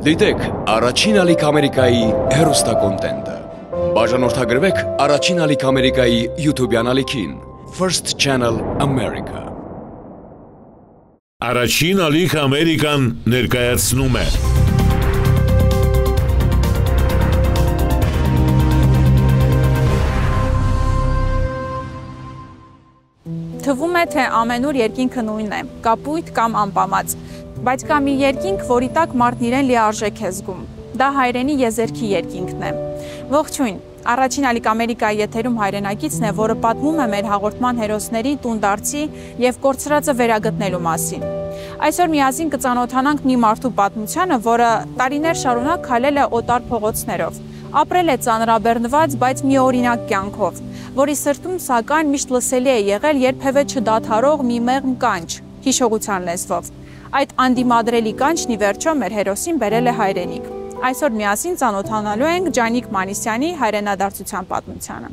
Դիտեք առաջին ալիք Ամերիկայի հեռուստակոնտենտը։ Բաժանորդագրվեք առաջին ալիք Ամերիկայի YouTube-յան ալիքին First Channel America։ Առաջին ալիք Ամերիկան ներկայացնում է Թվում է, թե ամենուր երկինքը նույնն է, կապույտ կամ անպամած, բայց կա մի երկինք, որի տակ մարդն իրեն լիարժեք է զգում։ Դա հայրենի եզերքի երկինքն է։ Ողջույն, առաջին ալիք Ամերիկայի եթերում հայրենակիցն է, որը պատմում է մեր հաղորդման հերոսների տունդարձի և կորցրածը վերագտնելու մասին։ Այսօր միասին կծանոթանանք մի մարդու պատմությանը, որը տարիներ շարունակ քայլել է օտար փողոցներով, ապրել է ծանրաբեռնված, բայց միօրինակ կյանքով, որի սրտում սակայն միշտ լսելի է եղել երբևէ չդադարող մի մեղմ կանչ, հիշողության լեզվով։ Այդ անդիմադրելի կանչն ի վերջո մեր հերոսին բերել է հայրենիք։ Այսօր միասին ծանոթանալու ենք Ջանիկ Մանիսյանի հայրենադարձության պատմությանը։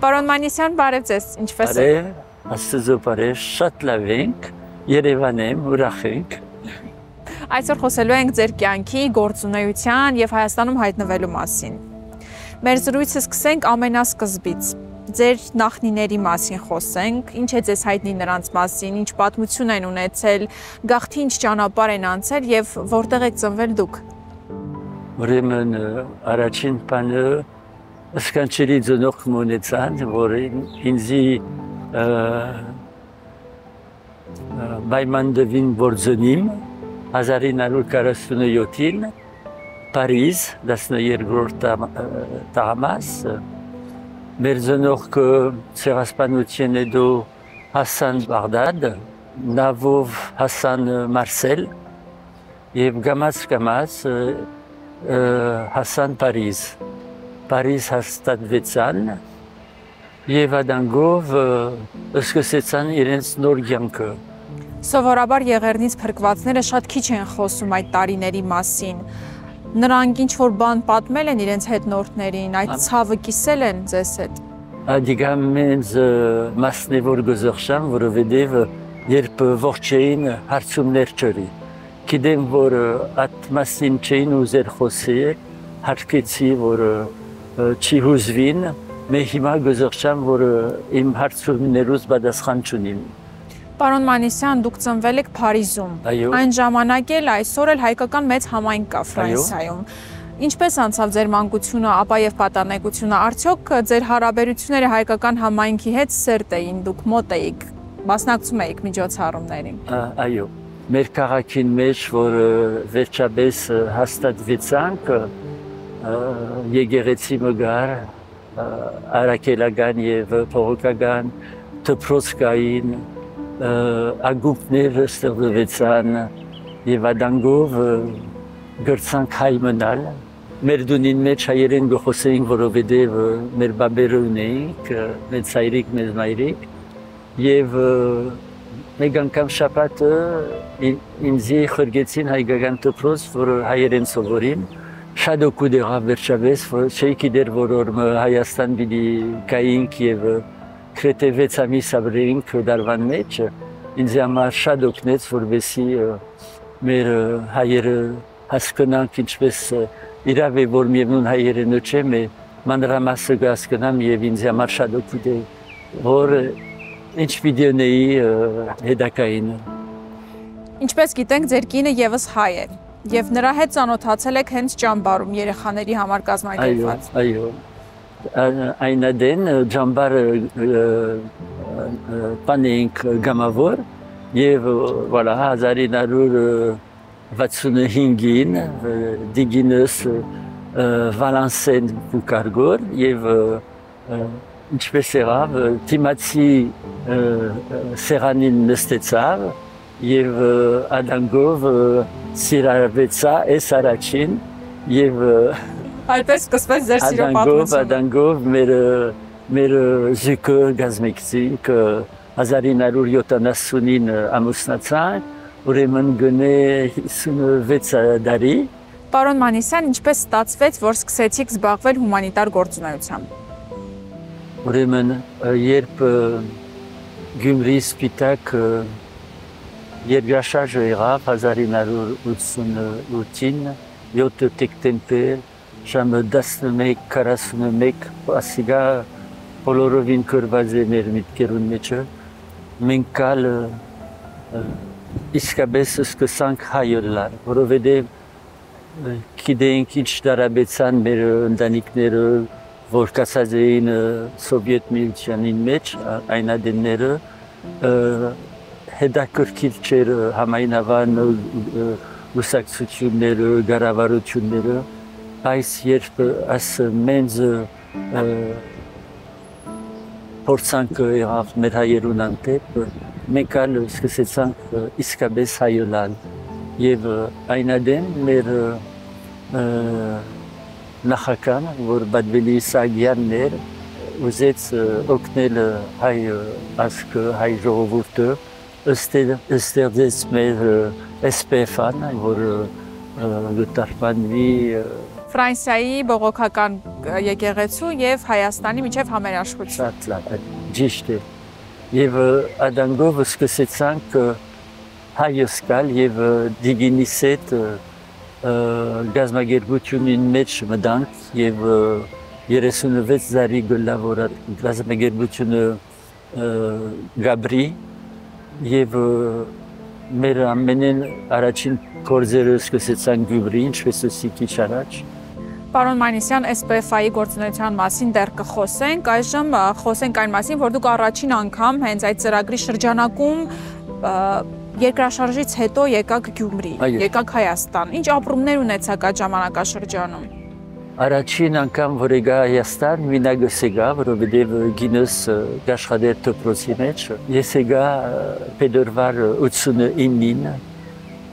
Պարոն Մանիսյան, բարև ձեզ, ինչպես եք։ Բարև, Աստծո բարև, շատ լավ ենք, Երևան եմ, ուրախ ենք։ Այսօր խոսելու ենք ձեր կյանքի, գործունեության և Հայաստանում հայտնվելու մասին։ Մեր զրույցը սկսենք ամենասկզբից։ Ձեր նախնիների մասին խոսենք, ինչ է ձեզ հայտնի նրանց մասին, ինչ պատմություն են ունեցել, գաղթի ինչ ճանապարհ են անցել և որտեղ եք ծնվել դուք։ Ուրեմն առաջին բանը սքանչելի ծնողք ունեցան, որ ինձի պայմանավորվին որ ծնեմ 1947-ին Փարիզ, 12-րդ տղամաս, մեր ծնողքը ցեղասպանության հետո հասան Բաղդադ, նավով հասան Մարսել և գամած հասան Փարիզ։ Փարիզ հաստատվեցան և այդանգով սկսեցան իրենց նոր կյանքը։ Սովորաբար եղեռնից փրկվածները շատ քիչ են խոսում այդ տարիների մասին։ Նրանք ինչ-որ բան պատմել են իրենց հետնորդներին, այդ ցավը կիսել են ձեզ հետ։ Ադիգա մեզ մասն է որ գզողշան, որովհետև երբ ողջ էին հարցումներ չորի։ Գիտեմ, որ այդ մասին չէին ուզեր խոսել, հարկեցի, որ չի հուզվին, մե հիմա գզողշան, որ իմ հարցումներուց պատասխան չունիմ։ Պարոն Մանիսյան, դուք ծնվել եք Փարիզում։ Այն ժամանակ էլ այսօր էլ հայկական մեծ համայնք կա Ֆրանսիայում։ Ինչպես անցավ ձեր մանկությունը, ապա և պատանեկությունը, արդյոք ձեր հարաբերությունները հայկական համայնքի հետ սերտ էին, դուք մոտ էիք, մասնակցում էիք միջոցառումներին։ Այո, մեր քաղաքին մեջ, որ վերջապես հաստատվեցանք, եկեղեցի մգար, առաքելական և փողոքական դպրոց կային, ագուպներ ստեղծվեցան և այդանգով գրցանք հայ մնալ։ Մեր դունին մեջ հայերեն գխոսեինք, որովհետև մեր բաբերը ունեինք, մեծ հայրիկ, մեծ մայրիկ, և մեկ անգամ շաբաթը ինձի խրգեցին հայկական դպրոց, որ հայերեն սովորեմ։ Շատ օգուտ եղավ վերջապես, չէի գիտեր, որ Հայաստան պիտի գայինք և Քրեթե 6 ամիս ապրեինք դարվան մեջ, ինձ համար շատ օգնեց, որպեսզի մեր հայերը հասկանանք, ինչպես իրավ է, որ միևնույն հայերենը չէ, մանրամասը կհասկանամ և ինձ համար շատ օգուտ է, որ ինչ պիտի ունեի հետագային։ Ինչպես գիտենք, ձեր կինը ևս հայ է, և նրա հետ ծանոթացել եք հենց ճամբարում երեխաների համար կազմակերպված։ Այո, այնադեն ճամբար պանեինք գամավոր և 1965-ին դիգինս վալանսեն կարգոր և ինչպես եղավ, թիմացի սեղանին նստեցավ և ադանգով սիրարվեցա ես առաջին և Այդպես սկսվեց ձեր սիրո պատմությունը։ Այդանգով մեր զույգը գազմեցինք 1979-ին ամուսնացանք, ուրեմն գնե 56 տարի։ Պարոն Մանիսյան, ինչպես ստացվեց, որ սկսեցիք զբաղվել հումանիտար գործունեությամբ։ Ուրեմն երբ Գյումրի Սպիտակ Երկրաշարժը եղավ 1988-ին 7 դեկտեմբեր ժամը 11:41 ասիգա բոլորովին կրված է մեր միտքերուն մեջը մենք կալ իսկապես սկսանք հայելալ որովհետև գիտենք ինչ դարաբեցան մեր ընտանիքները որ կացած էին սովետ միությանին մեջ այնադենները հետաքրքիր չէր համայնավան ուսակցությունները, գարավարությունները, այս երբ այս մենձ փորձանքը եղավ մեր հայերուն անտեպ, մենք ալ սկսեցանք իսկապես հայելալ եւ այնադեմ մեր նախագահ, որ Բադվելի Սագյանն էր, ուզեց օգնել հայ ազգը, հայ ժողովուրդը ստեղծեց մեր SPF-ան, որ գտարվանվի Ֆրանսիայի բողոքական եկեղեցու եւ Հայաստանի միջև համերաշխություն։ Ճիշտ է։ Եվ ադանգով սկսեցանք հայոց գալ եւ դիգինիս հետ գազագերբությունին մեջ մտանք եւ 36 զարի գլավորած գազագերբությունը Գաբրի եւ մեր ամենեն առաջին գործերը սկսեցան Գյումրի, ինչպես ասիքի առաջ։ Պարոն Մանիսյան, SPF-ի գործունեության մասին դեռ կխոսենք, այժմ խոսենք այն մասին, որ դուք առաջին անգամ հենց այդ ծրագրի շրջանակում երկրաշարժից հետո եկաք Գյումրի, եկաք Հայաստան։ Ինչ ապրումներ ունեցաք այդ ժամանակաշրջանում։ Առաջին անգամ, որ եկա Հայաստան, մինագս եկա, որովհետև գինս գաշխադեր դպրոցի մեջ, ես եկա փետրվար 89-ին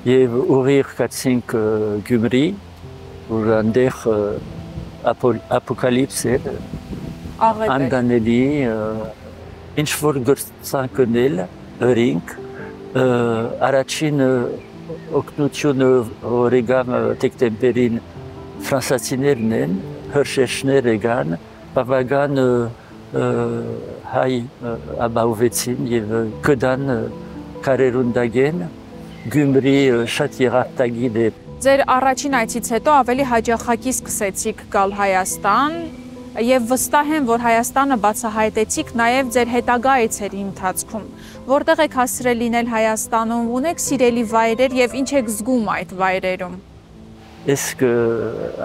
եւ ուղիղ կացինք Գյումրի, որ այնտեղ ապոկալիպս էր, անդանելի, ինչ որ գործանք գնել, հրինք, առաջին օգնությունը, որ եկա դեկտեմբերին ֆրանսացիներն են, հրշեշներ եկան, բավական հայ ապահովեցին եւ գտան կարերուն դագեն, Գյումրի շատ եղարտագիր է։ Ձեր առաջին այցից հետո ավելի հաճախակի սկսեցիք գալ Հայաստան եւ վստահ եմ, որ Հայաստանը բացահայտեցիք նաեւ ձեր հետագա այցերի ընթացքում։ Որտեղ եք հասցրել լինել Հայաստանում, ունեք սիրելի վայրեր եւ ինչ եք զգում այդ վայրերում։ Ես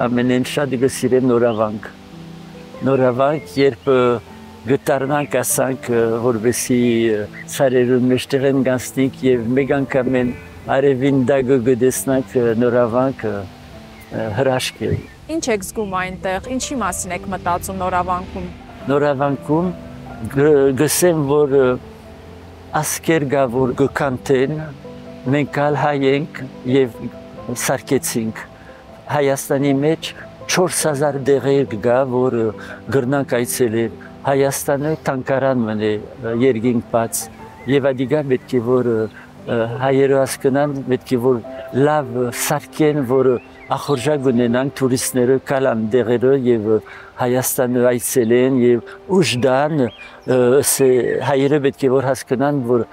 ամենեն շատ գսիրեմ նորավանք։ Նորավանք, երբ գտարնանք ասանք, որովհետեւ ցարերուն մեջտեղ են գանցնիկ եւ մեկ անգամ են արևին դագը գտեսնանք նորավանք հրաշք է։ Ինչ եք զգում այնտեղ, ինչի մասին եք մտածում նորավանքում։ Նորավանքում գսեմ, որ ասկեր գա, որ գկանտեն, մենք ալ հայ ենք եւ սարքեցինք։ Հայաստանի մեջ 4000 դեղեր գա, որ գրնանք այցելել։ Հայաստանը տանկարան մնե երկինք բաց եւ ադիգա պետք է որ հայերը հասկանան, պետք է որ լավ սարքեն, որ ախորժակ ունենան տուրիստները կալան դեղերը եւ Հայաստանը այցելեն եւ ուժդան հայերը պետք է որ հասկանան, որ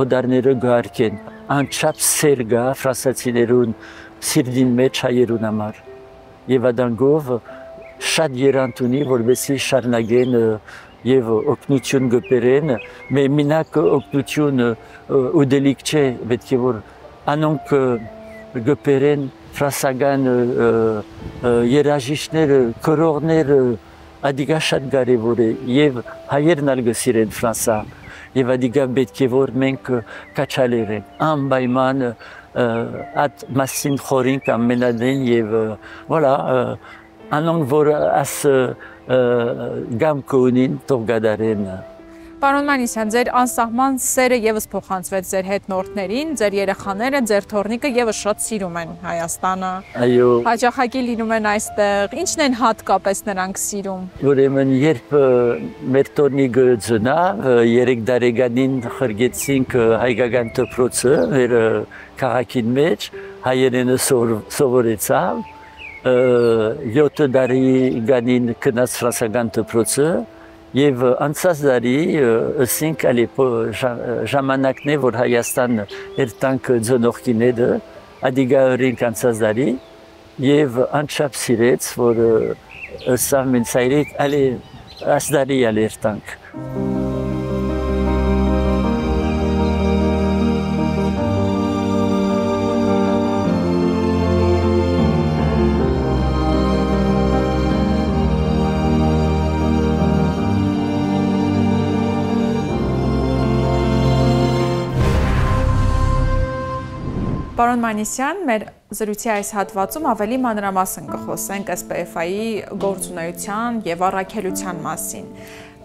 օդարները գարկեն։ Անչափ սեր գա ֆրանսացիներուն սիրտին մեջ հայերուն համար։ Եվ ադանգով շատ երանտ ունի, որովհետեւ շարունակեն եւ օգնություն գբերեն, մենակ օգնություն ուդելիք չէ, պետք է որ անոնք գբերեն ֆրանսական երաժիշտները, քորողները, ադիգա շատ կարևոր է եւ հայերն ալ գսիրեն Ֆրանսա եւ ադիգա պետք է որ մենք կաչալերենք անպայման at մասին խորին ամենադեն եւ voilà անոնք որ աս գամ կունին տողգադարեն։ Պարոն Մանիսյան, ձեր անսահման սերը եւս փոխանցվեց ձեր հետնորդներին, ձեր երեխաները, ձեր թոռնիկը եւս շատ սիրում են Հայաստանը։ Այո։ Հաճախակի լինում են այստեղ։ Ինչն են հատկապես նրանք սիրում։ Ուրեմն երբ մեր թոռնիկը ծնա, 3 տարեկանին խրգեցինք հայկական դպրոցը մեր քաղաքին մեջ, հայերենը սովորեցավ, 7 տարեկանին գնաց ֆրանսական դպրոցը Եվ անցած դարի ըսինք ժամանակն է, որ Հայաստան երտանք ձնողքիները, ադիգա օրինք անցած դարի, եւ անչափ սիրեց, որ ըսավ մենց այրիկ, ալի այս դարի ալ երտանք։ Պարոն Մանիսյան, մեր զրույցի այս հատվածում ավելի մանրամասն կխոսենք SPF-ի գործունեության եւ առաքելության մասին։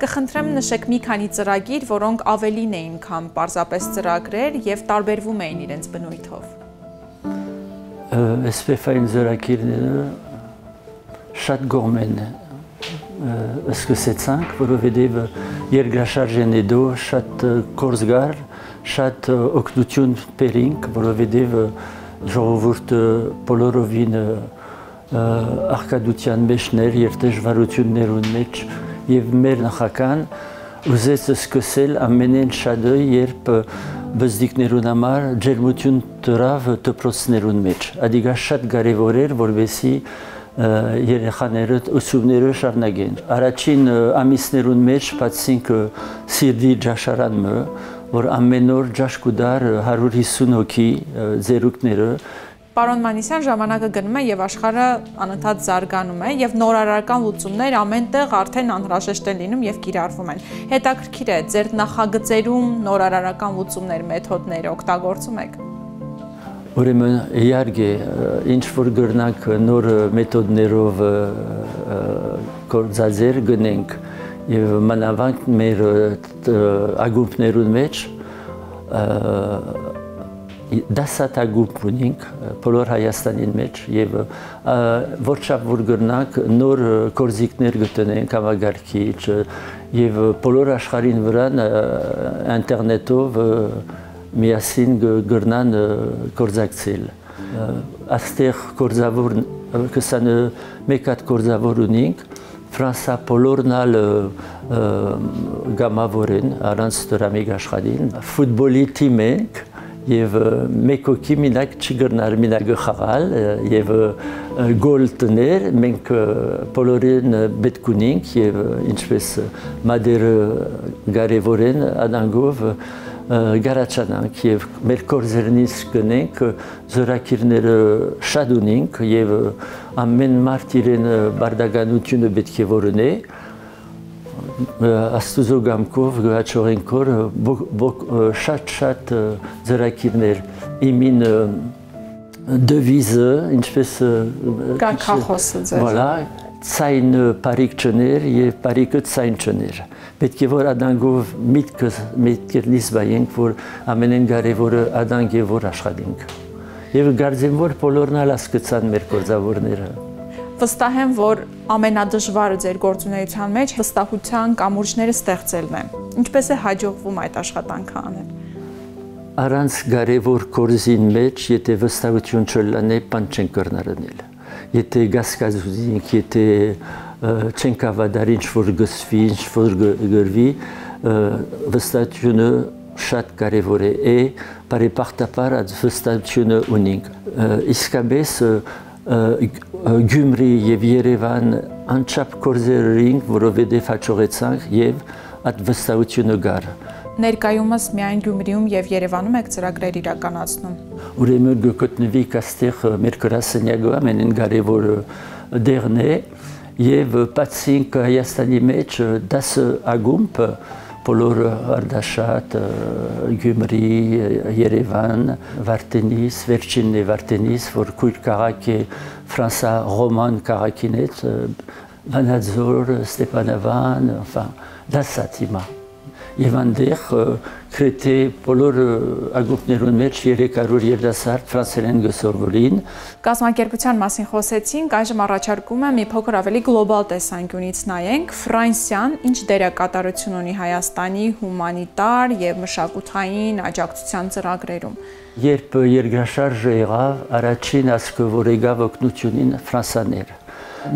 Կխնդրեմ նշեք մի քանի ծրագիր, որոնք ավելին էին, քան պարզապես ծրագրեր եւ տարբերվում էին իրենց բնույթով։ SPF-ային ծրագիրները շատ գոհմեն սկսեցանք, որովհետեւ երկրաշարժ են դու շատ կորզգար շատ օգնություն բերինք, որովհետև ժողովուրդը բոլորովին աղքատության մեջներ եւ դժվարություններուն մեջ եւ մեր նախական ուզեց սկսել ամենեն շատը, երբ բզդիկներուն համար ջերմություն տրավ դպրոցներուն մեջ։ Ադիգա շատ կարեւոր էր, որովհետեւ երեխաները ուսումները շարունակեն։ Առաջին ամիսներուն մեջ բացինք սիրդի ջաշարանը, որ ամեն օր ջաշ կուդար 150 հոգի ձերուկները։ Պարոն Մանիսյան, ժամանակը գնում է եւ աշխարհը անընդհատ զարգանում է եւ նորարարական լուծումներ ամենտեղ արդեն անհրաժեշտ են լինում եւ կիրառվում են։ Հետաքրքիր է, ձեր նախագծերում նորարարական լուծումներ, մեթոդներ օգտագործում եք։ Ուրեմն իհարկե ինչ որ գրնանք նոր մեթոդներով գործածեր գնենք եւ մանավանդ մեր ագումբներուն մեջ դասատ ագումբ ունենք բոլոր Հայաստանին մեջ եւ որչափ որ գրնանք նոր կորզիկներ գտնենք համագարկիչ եւ բոլոր աշխարհին վրա ինտերնետով միասին գրնան գործակցել աստեղ գործավոր 21 հատ գործավոր ունենք Ֆրանսա բոլորնալ գամավորեն առանց դրամիկ աշխատին ֆուտբոլի թիմ ենք եւ մեկ հոգի մինակ չգրնար մինակ խաղալ եւ գոլ տներ մենք բոլորին պետք ունենք եւ ինչպես մադեր կարեւոր են ադանգով գարաչանանք եւ մեր կորզերնից գնենք զորակիրները շատ ունենք եւ ամեն մարդ իրեն բարդականությունը պետք է որոնե աստուծո գամքով գաչորենք շատ զորակիրներ իմին դեվիզը ինչպես կարգախոսը ձեր voilà ցայն բարիկ չներ եւ բարիկը ցայն չներ պետք է որ ադանգով միտքեր լիսվայենք որ ամենեն կարևորը ադանգ է որ աշխատենք եւ գարձեմ որ բոլորն հասկացան մեր գործավորները վստահ եմ որ ամենադժվարը ձեր գործունեության մեջ վստահության կամուրջները ստեղծելն է ինչպես է հաջողվում այդ աշխատանքը անել առանց կարևոր կորզին մեջ եթե վստահություն չլանե բան չեն կրնարնել եթե գասկազուզինք եթե չենք ավադար ինչ-որ գսվի, ինչ-որ գրվի, վստահությունը շատ կարևոր է, բարեբախտաբար այդ վստահությունը ունենք։ Իսկապես Գյումրի եւ Երևան անչափ գործերին, որովհետեւ հաջողեցանք եւ այդ վստահությունը գար։ Ներկայումս միայն Գյումրիում եւ Երևանում եք ծրագրեր իրականացնում։ Ուրեմն գտնվի կաստեղ մեր գրասենյակը ամենին կարևոր դերն է եւ բացինք Հայաստանի մեջ 10 ագումբ բոլոր Արդաշատ, Գյումրի, Երևան, Վարդենիս, վերջինն է Վարդենիս, որ քույր քաղաք է Ֆրանսա ռոման քաղաքին է, Վանաձոր, Ստեփանավան, enfin, դասat հիմա։ Եվ այնտեղ քրեթե բոլոր ագումբներուն մեջ 330 ֆրանսերեն գսորվորին։ Կազմակերպության մասին խոսեցինք, այժմ առաջարկում եմ մի փոքր ավելի գլոբալ տեսանկյունից նայենք Ֆրանսիան ինչ դերակատարություն ունի Հայաստանի հումանիտար եւ մշակութային աջակցության ծրագրերում։ Երբ երկրաշարժը եղավ, առաջին ասկը որ եկավ օգնությունին ֆրանսաներ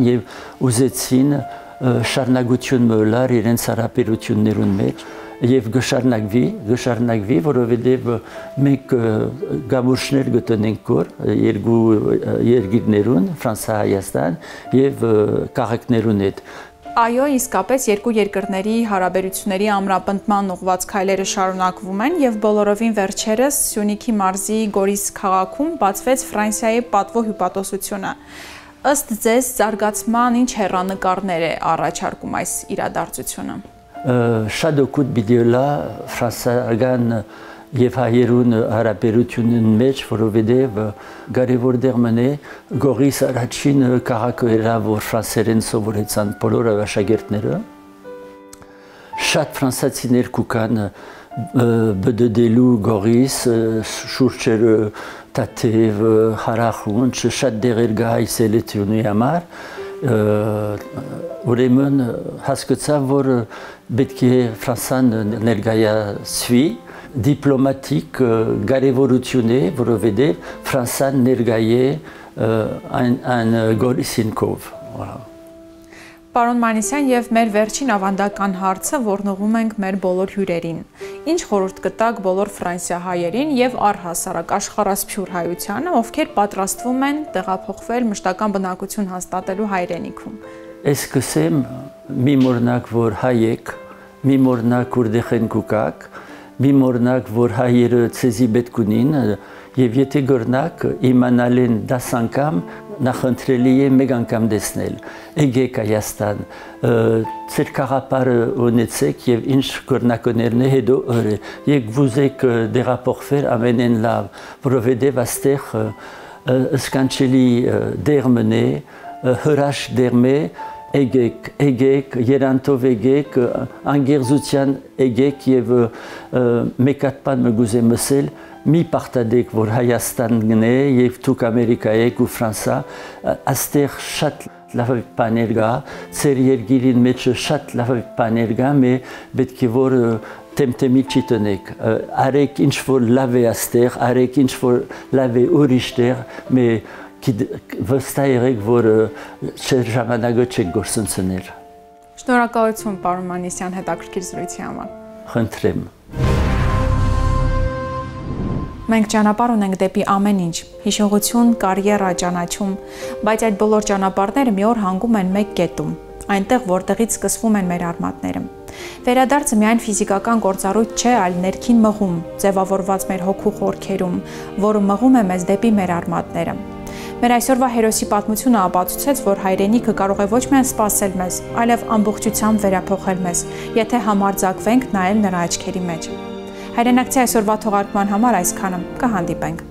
եւ ուզեցին շարունակություն մոլար իրենց հարաբերություններուն մեջ եւ գշարնակվի, որովհետեւ մենք գամուշներ գտնենք կոր երկու երկիրներուն, Ֆրանսիա, Հայաստան եւ քաղաքներուն հետ։ Այո, իսկապես երկու երկրների հարաբերությունների ամրապնդման ուղղված քայլերը շարունակվում են եւ բոլորովին վերջերս Սյունիքի մարզի Գորիս քաղաքում բացվեց Ֆրանսիայի պատվո հյուպատոսությունը։ Ըստ ձեզ զարգացման ինչ հեռանկարներ է առաջարկում այս իրադարձությունը։ Շատ օգուտ բիդիոլա ֆրանսիական եւ հայերուն հարաբերությունն մեջ, որովհետեւ կարևոր դեր մնե Գորիս առաջին քաղաքը era, որ ֆրանսերեն սովորեցան բոլոր աշակերտները։ Շատ ֆրանսացիներ կան բդդելու Գորիս շուրջերը Տաթև, Հարախուն, շատ դերեր գայսելությունի համար, ուրեմն հասկացա, որ պետք է Ֆրանսան ներկայացվի դիպլոմատիկ կարևորություն է, որովհետև Ֆրանսան ներկայ է այն Գորիսինկով։ Պարոն Մանիսյան, եւ մեր վերջին ավանդական հարցը, որն ուղղում ենք մեր բոլոր հյուրերին։ Ինչ խորհուրդ կտաք բոլոր ֆրանսիահայերին եւ առհասարակ աշխարհասփյուր հայությանը, ովքեր պատրաստվում են տեղափոխվել մշտական բնակություն հաստատելու հայրենիքում։ Ես կսեմ մի մորնակ, որ հայ եք, մի մորնակ, որ դեղեն կուկակ, մի մորնակ, որ հայերը ցեզի պետք ունին, եւ եթե գրնակ իմանալեն 10 անգամ նախընտրելի է մեկ անգամ տեսնել։ Եկեք Հայաստան, ձեր քաղաքարը ունեցեք եւ ինչ գրնակներն է հետո օրը։ Եկ վուզեք դեղափոխվել ամենեն լավ, որովհետեւ այստեղ սկանչելի դերմն է, հրաշ դերմ է, եկեք, երանտով եկեք, անգերզության եկեք եւ մեկատպան մգուզեմ ասել մի պարտադեք, որ Հայաստանն է եւ դուք Ամերիկա եք ու Ֆրանսա, այստեղ շատ լավ բաներ կա, ծեր երկիրին մեջ շատ լավ բաներ կա, պետք է որ թեմթեմի չտնեք, արեք ինչ որ լավ է այստեղ, արեք ինչ որ լավ է ուրիշտեղ, վստահ եղեք, որ ժամանակը չեք գործընծնել։ Շնորհակալություն, պարոն Մանիսյան, հետաքրքիր զրույցի համար։ Խնդրեմ։ Մենք ճանապարհ ունենք դեպի ամեն ինչ՝ հիշողություն, կարիերա, ճանաչում, բայց այդ բոլոր ճանապարհները մի օր հանգում են մեկ կետում, այնտեղ, որտեղից սկսվում են մեր արմատները։ Վերադարձը միայն ֆիզիկական գործառույթ չէ, այլ ներքին մղում, ձևավորված մեր հոգու խորքերում, որը մղում է մեզ դեպի մեր արմատները։ Մեր այսօրվա հերոսի պատմությունը ապացուցեց, որ հայրենիքը կարող է ոչ միայն սպասել մեզ, այլև ամբողջությամբ վերափոխել մեզ, եթե համարձակվենք նայել նրա աչքերի մեջ։ Հայրենակցի այսօրվա թողարկման համար այսքանը, կհանդիպենք։